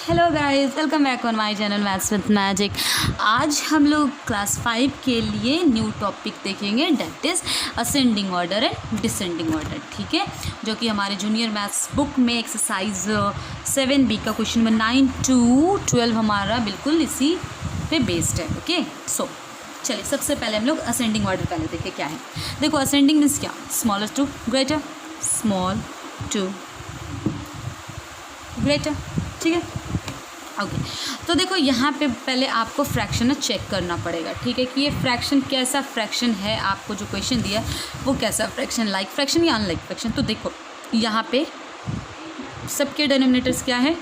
Hello guys, welcome back on my channel maths with magic. आज हम लोग class 5 के लिए न्यू टॉपिक देखेंगे, that is ascending order and descending order. ठीक है, जो कि हमारे जूनियर मैथ्स बुक में एक्सरसाइज 7B का क्वेश्चन नंबर 9 to 12 हमारा बिल्कुल इसी पे बेस्ड है। ओके, सो चलिए सबसे पहले हम लोग असेंडिंग ऑर्डर पहले देखें क्या है। देखो असेंडिंग मीन्स क्या, smaller to greater, small to greater. ठीक है, ओके तो देखो यहाँ पे पहले आपको फ्रैक्शन चेक करना पड़ेगा। ठीक है, कि ये फ्रैक्शन कैसा फ्रैक्शन है, आपको जो क्वेश्चन दिया वो कैसा फ्रैक्शन, लाइक फ्रैक्शन या अनलाइक फ्रैक्शन। तो देखो यहाँ पे सबके डिनोमिनेटर्स क्या है,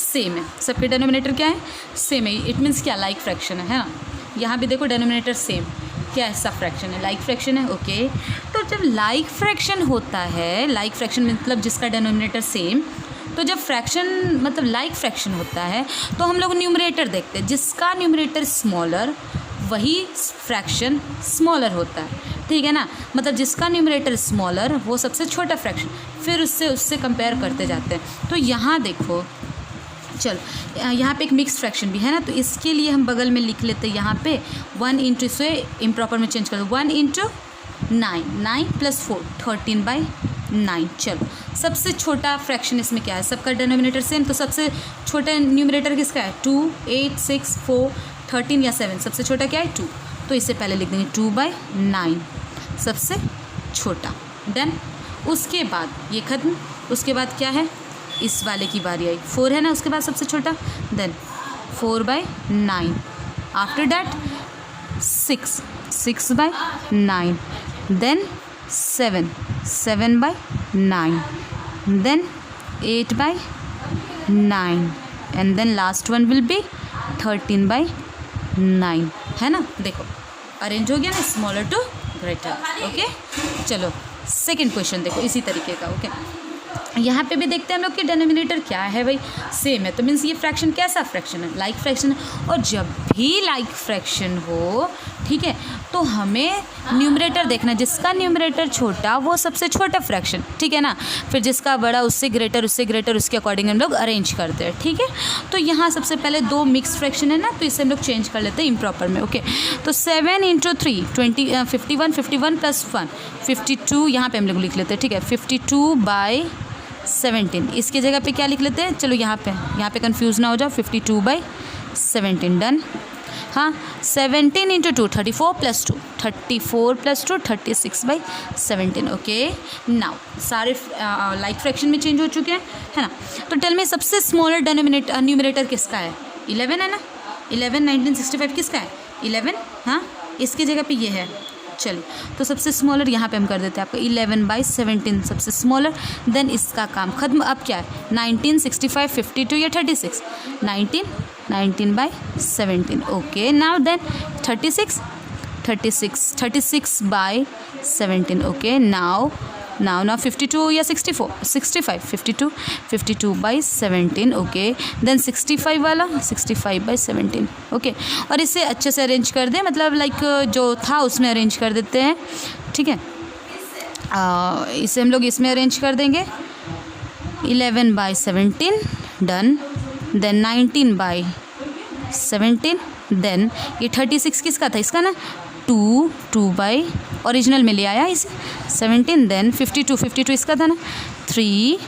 सेम है। सबके डिनोमिनेटर क्या है, सेम है। इट मीन्स क्या, लाइक फ्रैक्शन है ना। यहाँ भी देखो डिनोमिनेटर सेम, क्या ऐसा फ्रैक्शन है, लाइक फ्रैक्शन है। ओके, तो जब लाइक फ्रैक्शन होता है, लाइक फ्रैक्शन मतलब जिसका डिनोमिनेटर सेम, तो जब फ्रैक्शन मतलब लाइक फ्रैक्शन होता है तो हम लोग न्यूमरेटर देखते हैं, जिसका न्यूमरेटर स्मॉलर वही फ्रैक्शन स्मॉलर होता है। ठीक है ना, मतलब जिसका न्यूमरेटर स्मॉलर वो सबसे छोटा फ्रैक्शन, फिर उससे कंपेयर करते जाते हैं। तो यहाँ देखो, चलो यहाँ पे एक मिक्स फ्रैक्शन भी है ना, तो इसके लिए हम बगल में लिख लेते हैं यहाँ पे 1 इंटू, इसे इम्प्रॉपर में चेंज कर दो, 1 इंटू 9, 9 + 4 13/9। चलो सबसे छोटा फ्रैक्शन इसमें क्या है, सबका डिनोमिनेटर सेम, तो सबसे छोटा न्यूमरेटर किसका है, 2, 8, 6, 4, 13 या 7, सबसे छोटा क्या है 2, तो इसे पहले लिख देंगे 2/9 सबसे छोटा। देन उसके बाद ये खत्म, उसके बाद क्या है, इस वाले की बारी आई, 4 है ना, उसके बाद सबसे छोटा, then 4/9। After that 6, 6/9, then 7, 7/9, then 8/9, and then last one will be 13/9। है ना, देखो अरेंज हो गया ना, स्मॉलर टू ग्रेटर। ओके, चलो सेकंड क्वेश्चन देखो इसी तरीके का। ओके, यहाँ पे भी देखते हैं हम लोग कि डिनोमिनेटर क्या है भाई, सेम है, तो मीन्स ये फ्रैक्शन कैसा फ्रैक्शन है, लाइक फ्रैक्शन है। और जब भी लाइक फ्रैक्शन हो, ठीक है, तो हमें न्यूमरेटर देखना, जिसका न्यूमरेटर छोटा वो सबसे छोटा फ्रैक्शन। ठीक है ना, फिर जिसका बड़ा उससे ग्रेटर, उसके अकॉर्डिंग हम लोग अरेंज करते हैं। ठीक है, तो यहाँ सबसे पहले 2 मिक्स फ्रैक्शन है ना, तो इसे हम लोग चेंज कर लेते हैं इम्प्रॉपर में। ओके, तो 7 इंटू 3 21, 51 + 1 52, यहाँ पे हम लोग लिख लेते हैं। ठीक है, 52/17, इसकी जगह पे क्या लिख लेते हैं, चलो यहाँ पे कंफ्यूज ना हो जाओ, 52/17। डन। हाँ, 17 इंटू 2 34 + 2 34 + 2 36/17। ओके, नाउ सारे लाइक फ्रैक्शन में चेंज हो चुके हैं, है ना। तो टेल में सबसे स्मॉलर न्यूमरेटर किसका है, 11 है ना, 11 1965 किसका है, 11। हाँ, इसकी जगह पे ये है। चलिए, तो सबसे स्मॉलर यहाँ पे हम कर देते हैं आपका 11/17 सबसे स्मॉलर। देन इसका काम खत्म। अब क्या है, 19 65 52 या 36, 19/17। Okay, now then 36/17। Okay, now 52 या 64 65 52/17। ओके, देन 65 वाला 65/17। ओके, और इसे अच्छे से अरेंज कर दें, मतलब लाइक जो था उसमें अरेंज कर देते हैं। ठीक है, इसे हम लोग इसमें अरेंज कर देंगे 11/17। डन। देन 19/17। देन ये 36 किसका था, इसका ना 2 बाई ओरिजिनल में ले आया इसे 17। देन 52 इसका था ना 3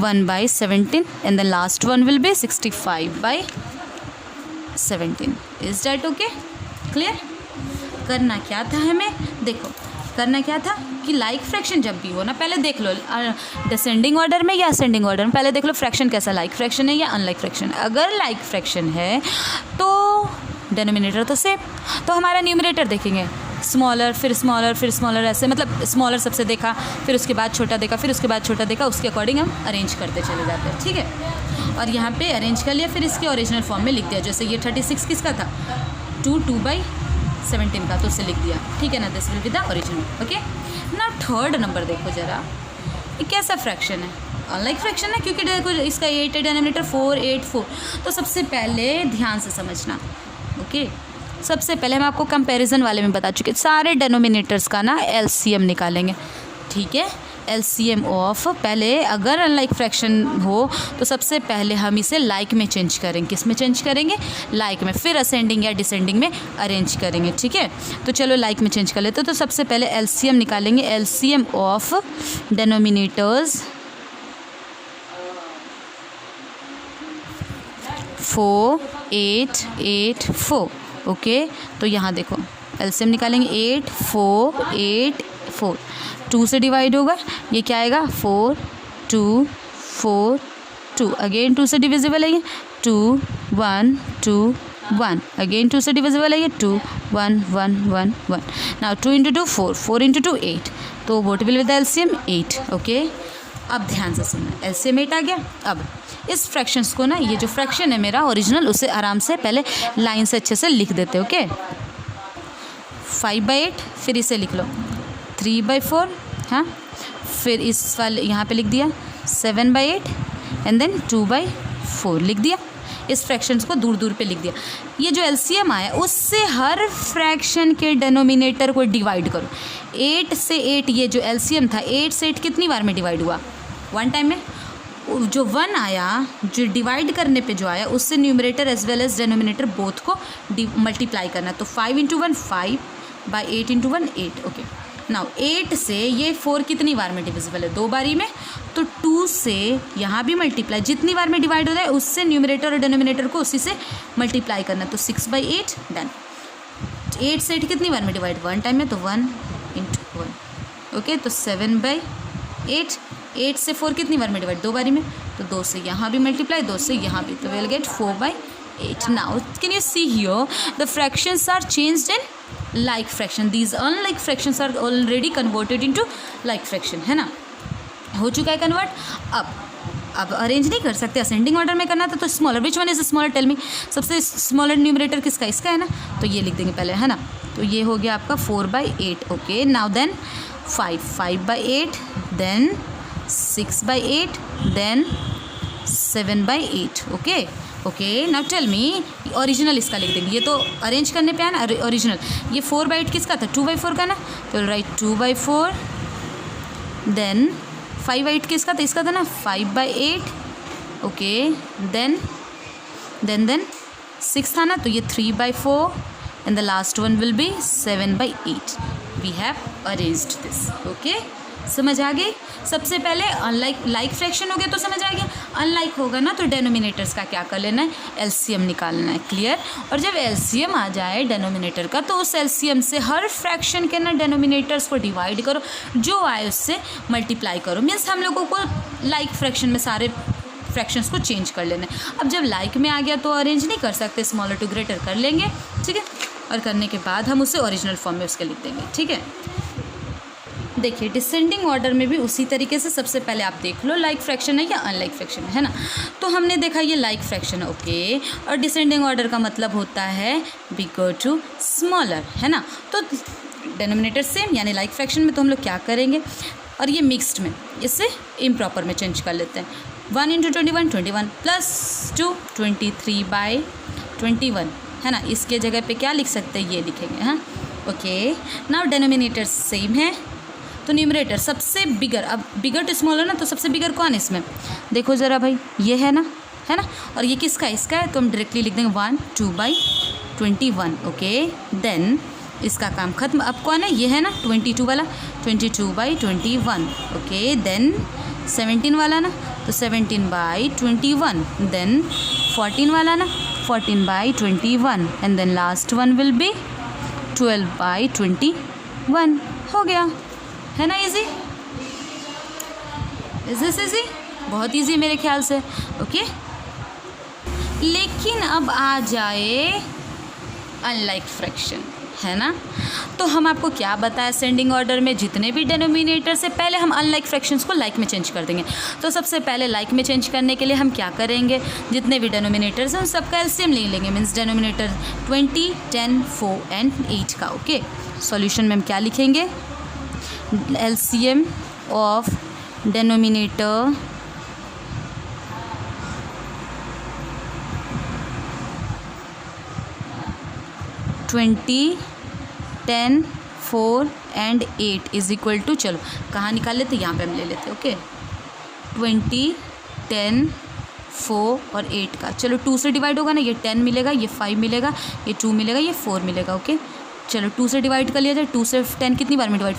1/17, and the last one will B 65/17। Is that okay, clear. करना क्या था हमें, देखो करना क्या था कि लाइक फ्रैक्शन जब भी हो ना, पहले देख लो डिसेंडिंग ऑर्डर में या असेंडिंग ऑर्डर में, पहले देख लो फ्रैक्शन कैसा, लाइक फ्रैक्शन है या अनलाइक फ्रैक्शन। अगर लाइक फ्रैक्शन है तो डिनोमिनेटर तो सेम, तो हमारा न्यूमरेटर देखेंगे स्मॉलर, फिर स्मॉलर, फिर स्मॉलर, ऐसे मतलब स्मॉलर सबसे देखा, फिर उसके बाद छोटा देखा, फिर उसके बाद छोटा देखा, उसके अकॉर्डिंग हम अरेंज करते चले जाते हैं। ठीक है, और यहाँ पे अरेंज कर लिया, फिर इसके ओरिजिनल फॉर्म में लिख दिया। जैसे ये 36 किसका था, 2/17 का, तो उसे लिख दिया। ठीक है ना, this will be the original. Okay, ना थर्ड नंबर देखो जरा, ये कैसा फ्रैक्शन है, अनलाइक फ्रैक्शन है, क्योंकि देखो इसका 8 है, डिनोमिनेटर 4 8 4। तो सबसे पहले ध्यान से समझना। ओके, सबसे पहले हम आपको कंपैरिजन वाले में बता चुके, सारे डिनोमिनेटर्स का ना एलसीएम निकालेंगे। ठीक है, LCM ऑफ, पहले अगर अनलाइक फ्रैक्शन हो तो सबसे पहले हम इसे लाइक में चेंज करेंगे। किस में चेंज करेंगे? लाइक में, फिर असेंडिंग या डिसेंडिंग में अरेंज करेंगे, ठीक है। तो चलो लाइक में चेंज कर लेते तो सबसे पहले LCM निकालेंगे। LCM of denominators 4 8 8 4, okay. तो यहाँ देखो LCM निकालेंगे 8 4 8 4, 2 से डिवाइड होगा, ये क्या आएगा 4 2 4 2, अगेन 2 से डिविजिबल है ये 2 1 2 1, अगेन 2 से डिविजिबल है ये 2 1 1 1 1। नाउ 2 इंटू 2 4, 4 इंटू 2 8, तो what will with the LCM 8, okay. अब ध्यान से सुनना, LCM 8 आ गया। अब इस फ्रैक्शंस को ना, ये जो फ्रैक्शन है मेरा ओरिजिनल, उसे आराम से पहले लाइन से अच्छे से लिख देते, ओके। 5/8, फिर इसे लिख लो 3/4, हाँ, फिर इस वाले यहाँ पे लिख दिया 7/8 एंड देन 2/4 लिख दिया। इस फ्रैक्शंस को दूर दूर पे लिख दिया। ये जो LCM आया उससे हर फ्रैक्शन के डेनोमिनेटर को डिवाइड करो। 8 से 8, ये जो LCM था 8 से 8 कितनी बार में डिवाइड हुआ? वन टाइम में। जो 1 आया, जो डिवाइड करने पे जो आया, उससे numerator as well as denominator both को मल्टीप्लाई करना। तो 5 इंटू 1 5/8 इंटू 1 8, ओके। नाउ 8 से ये 4 कितनी बार में डिविजिबल है? 2 बारी में। तो 2 से यहाँ भी मल्टीप्लाई, जितनी बार में डिवाइड हो जाए उससे न्यूमरेटर और डेनोमिनेटर को उसी से मल्टीप्लाई करना। तो 6/8 डन। 8 से 8 कितनी बार में डिवाइड? वन टाइम में, तो 1 इंटू 1, ओके। तो 7/8। 8 से 4 कितनी बार में डिवाइड? 2 बारी में। तो 2 से यहाँ भी मल्टीप्लाई, 2 से यहाँ भी, तो will get 4/8। Now can you see here the fractions are changed in like fraction, these unlike fractions are already converted into like fraction, है ना, हो चुका है कन्वर्ट। अब अरेंज नहीं कर सकते, असेंडिंग ऑर्डर में करना था, तो smaller, which one is smaller, tell me. सबसे स्मॉलर न्यूमरेटर किसका? इसका है ना, तो ये लिख देंगे पहले, है ना। तो ये हो गया आपका 4/8, okay. Now then 5/8, then 6/8, then 7/8, okay okay. Now tell me, original इसका लिख देंगे। ये तो अरेंज करने पे है ना ओरिजिनल। ये 4/8 किसका था? 2/4 का ना, तो राइट 2/4। देन 5/8 किसका था? इसका था ना 5/8, ओके। देन 6 था ना, तो ये 3/4 and the last one will be 7/8। We have arranged this, okay. समझ आ गई? सबसे पहले अनलाइक, लाइक फ्रैक्शन हो गया तो समझ आ गया। अनलाइक होगा ना तो डेनोमिनेटर्स का क्या कर लेना है? LCM निकालना है, क्लियर। और जब LCM आ जाए डेनोमिनेटर का, तो उस LCM से हर फ्रैक्शन के ना डेनोमिनेटर्स को डिवाइड करो, जो आए उससे मल्टीप्लाई करो। मीन्स हम लोगों को लाइक फ्रैक्शन में सारे फ्रैक्शंस को चेंज कर लेना है। अब जब लाइक में आ गया तो अरेंज नहीं कर सकते, स्मॉलर टू ग्रेटर कर लेंगे, ठीक है। और करने के बाद हम उसे ओरिजिनल फॉर्म में उसके लिख देंगे, ठीक है। देखिए डिसेंडिंग ऑर्डर में भी उसी तरीके से सबसे पहले आप देख लो लाइक फ्रैक्शन है या अनलाइक फ्रैक्शन है ना। तो हमने देखा ये लाइक फ्रैक्शन है, ओके। और डिसेंडिंग ऑर्डर का मतलब होता है बिगर टू स्मॉलर, है ना। तो डेनोमिनेटर सेम, यानी लाइक फ्रैक्शन में तो हम लोग क्या करेंगे, और ये मिक्स्ड में इसे इम्प्रॉपर में चेंज कर लेते हैं। 1 इंटू 21 21 प्लस 2 23/21, है ना। इसके जगह पे क्या लिख सकते हैं, ये लिखेंगे, हाँ, ओके। नाउ डेनोमिनेटर सेम है, तो न्यूमरेटर सबसे बिगर, अब बिगर टू स्मॉलर ना, तो सबसे बिगर कौन है इसमें? देखो ज़रा भाई, ये है ना, है ना। और ये किसका? इसका है, तो हम डायरेक्टली लिख देंगे 1 2/21, ओके। देन इसका काम खत्म। अब कौन है? ये है ना 22 वाला, 22/21, ओके। देन 17 वाला ना, तो 17/21। देन 14 वाला ना, 14/21 and then last one will be 12/21। हो गया, है ना। Easy, is this easy? बहुत इजी मेरे ख्याल से, ओके। लेकिन अब आ जाए अनलाइक फ्रैक्शन, है ना। तो हम आपको क्या बताया, असेंडिंग ऑर्डर में जितने भी डेनोमिनेटर से पहले हम अनलाइक फ्रैक्शंस को लाइक में चेंज कर देंगे। तो सबसे पहले लाइक में चेंज करने के लिए हम क्या करेंगे, जितने भी डेनोमिनेटर्स हैं उन सबका LCM ले लेंगे। मीन्स डेनोमिनेटर 20 10 4 एंड 8 का, ओके। सॉल्यूशन में हम क्या लिखेंगे, LCM of denominator 20 10 4 and 8 is equal to, चलो कहाँ निकाल लेते, यहाँ पे हम ले लेते, ओके 20, 10, 4 और 8 का, चलो 2 से डिवाइड होगा ना, ये 10 मिलेगा, ये 5 मिलेगा, ये 2 मिलेगा, ये 4 मिलेगा, ओके चलो 2 से डिवाइड कर लिया जाए, 2 से 10 कितनी बार में डिवाइड,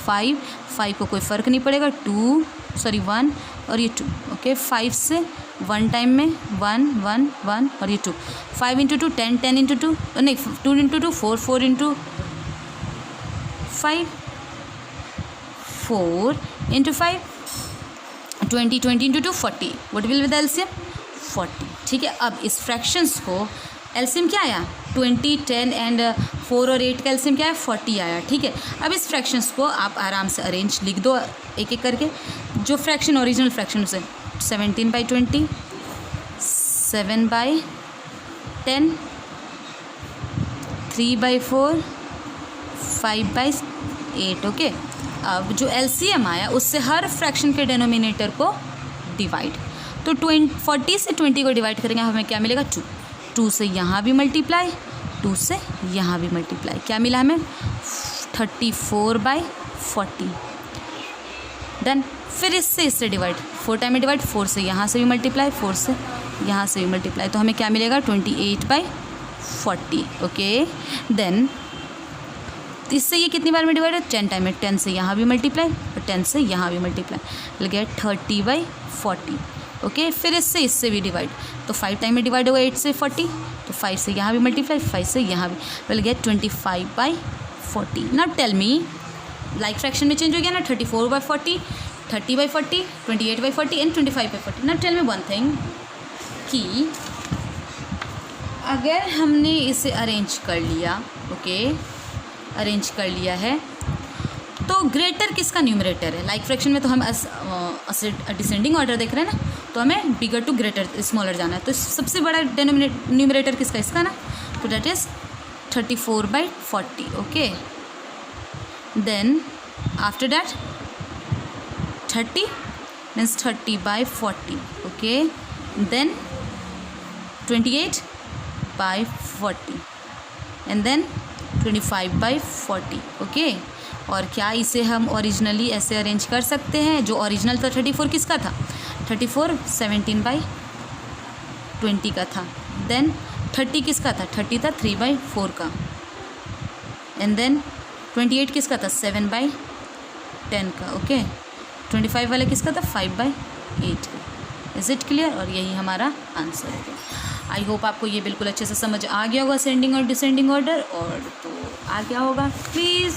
5 को कोई फ़र्क नहीं पड़ेगा, 1 और ये 2, ओके 5 से 1 टाइम में 1 1 1 और ये 2, 5 इंटू 2 10, 10 इंटू 2 नहीं 2 into 2 4, 4 into 5, 4 into 5 20, 20 into 2 40, what will be the LCM 40, ठीक है। अब इस फ्रैक्शंस को एलसीएम क्या आया 20, 10 एंड 4 और 8 का एलसीएम क्या है 40 आया, ठीक है। अब इस फ्रैक्शंस को आप आराम से अरेंज लिख दो एक एक करके, जो फ्रैक्शन ओरिजिनल फ्रैक्शन उसे 17/20, 7/10, 3/4, 5/8, ओके। अब जो एलसीएम आया उससे हर फ्रैक्शन के डिनोमिनेटर को डिवाइड, तो 40 से 20 को डिवाइड करेंगे हमें क्या मिलेगा 2 से यहाँ भी मल्टीप्लाई, 2 से यहाँ भी मल्टीप्लाई, क्या मिला हमें 34/40, डन। फिर इससे डिवाइड 4 टाइम में डिवाइड, 4 से यहाँ से भी मल्टीप्लाई, 4 से यहाँ से भी मल्टीप्लाई, तो हमें क्या मिलेगा 28/40, ओके। देन इससे ये कितनी बार में डिवाइड है 10 टाइम में, 10 से यहाँ भी मल्टीप्लाई और 10 से यहाँ भी मल्टीप्लाई, विल गेट 30/40, ओके। फिर इससे भी डिवाइड, तो 5 टाइम में डिवाइड होगा 8 से 40, तो 5 से यहाँ भी मल्टीप्लाई, 5 से यहाँ भी, will get 25/40। Now tell me, like fraction में चेंज हो गया ना, 34/40, 30/40, 28/40 and 25/40। Now tell me one thing कि अगर हमने इसे अरेंज कर लिया, ओके अरेंज कर लिया है, तो ग्रेटर किसका न्यूमरेटर है, लाइक फ्रैक्शन में तो हम डिसेंडिंग ऑर्डर देख रहे हैं ना, तो हमें बिगर टू ग्रेटर स्मॉलर जाना है, तो सबसे बड़ा न्यूमरेटर किसका, इसका ना, तो that is 34/40, okay. Then after that 30 means 30/40, okay. Then 28/40 and then 25/40, okay. और क्या इसे हम ओरिजिनली ऐसे अरेंज कर सकते हैं, जो ओरिजिनल था 34 किसका था, 34 17/20 का था, देन 30 किसका था, 30 था 3/4 का, एंड देन 28 किसका था 7/10 का, ओके। 25 वाला किसका था 5/8 का, इज़ इट क्लियर, और यही हमारा आंसर है। आई होप आपको ये बिल्कुल अच्छे से समझ आ गया होगा असेंडिंग और डिसेंडिंग ऑर्डर, और तो आ गया होगा। Please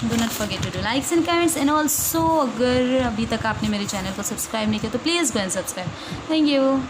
do not forget to do likes and comments, and also अगर अभी तक आपने मेरे चैनल को सब्सक्राइब नहीं किया तो please go and subscribe. Thank you.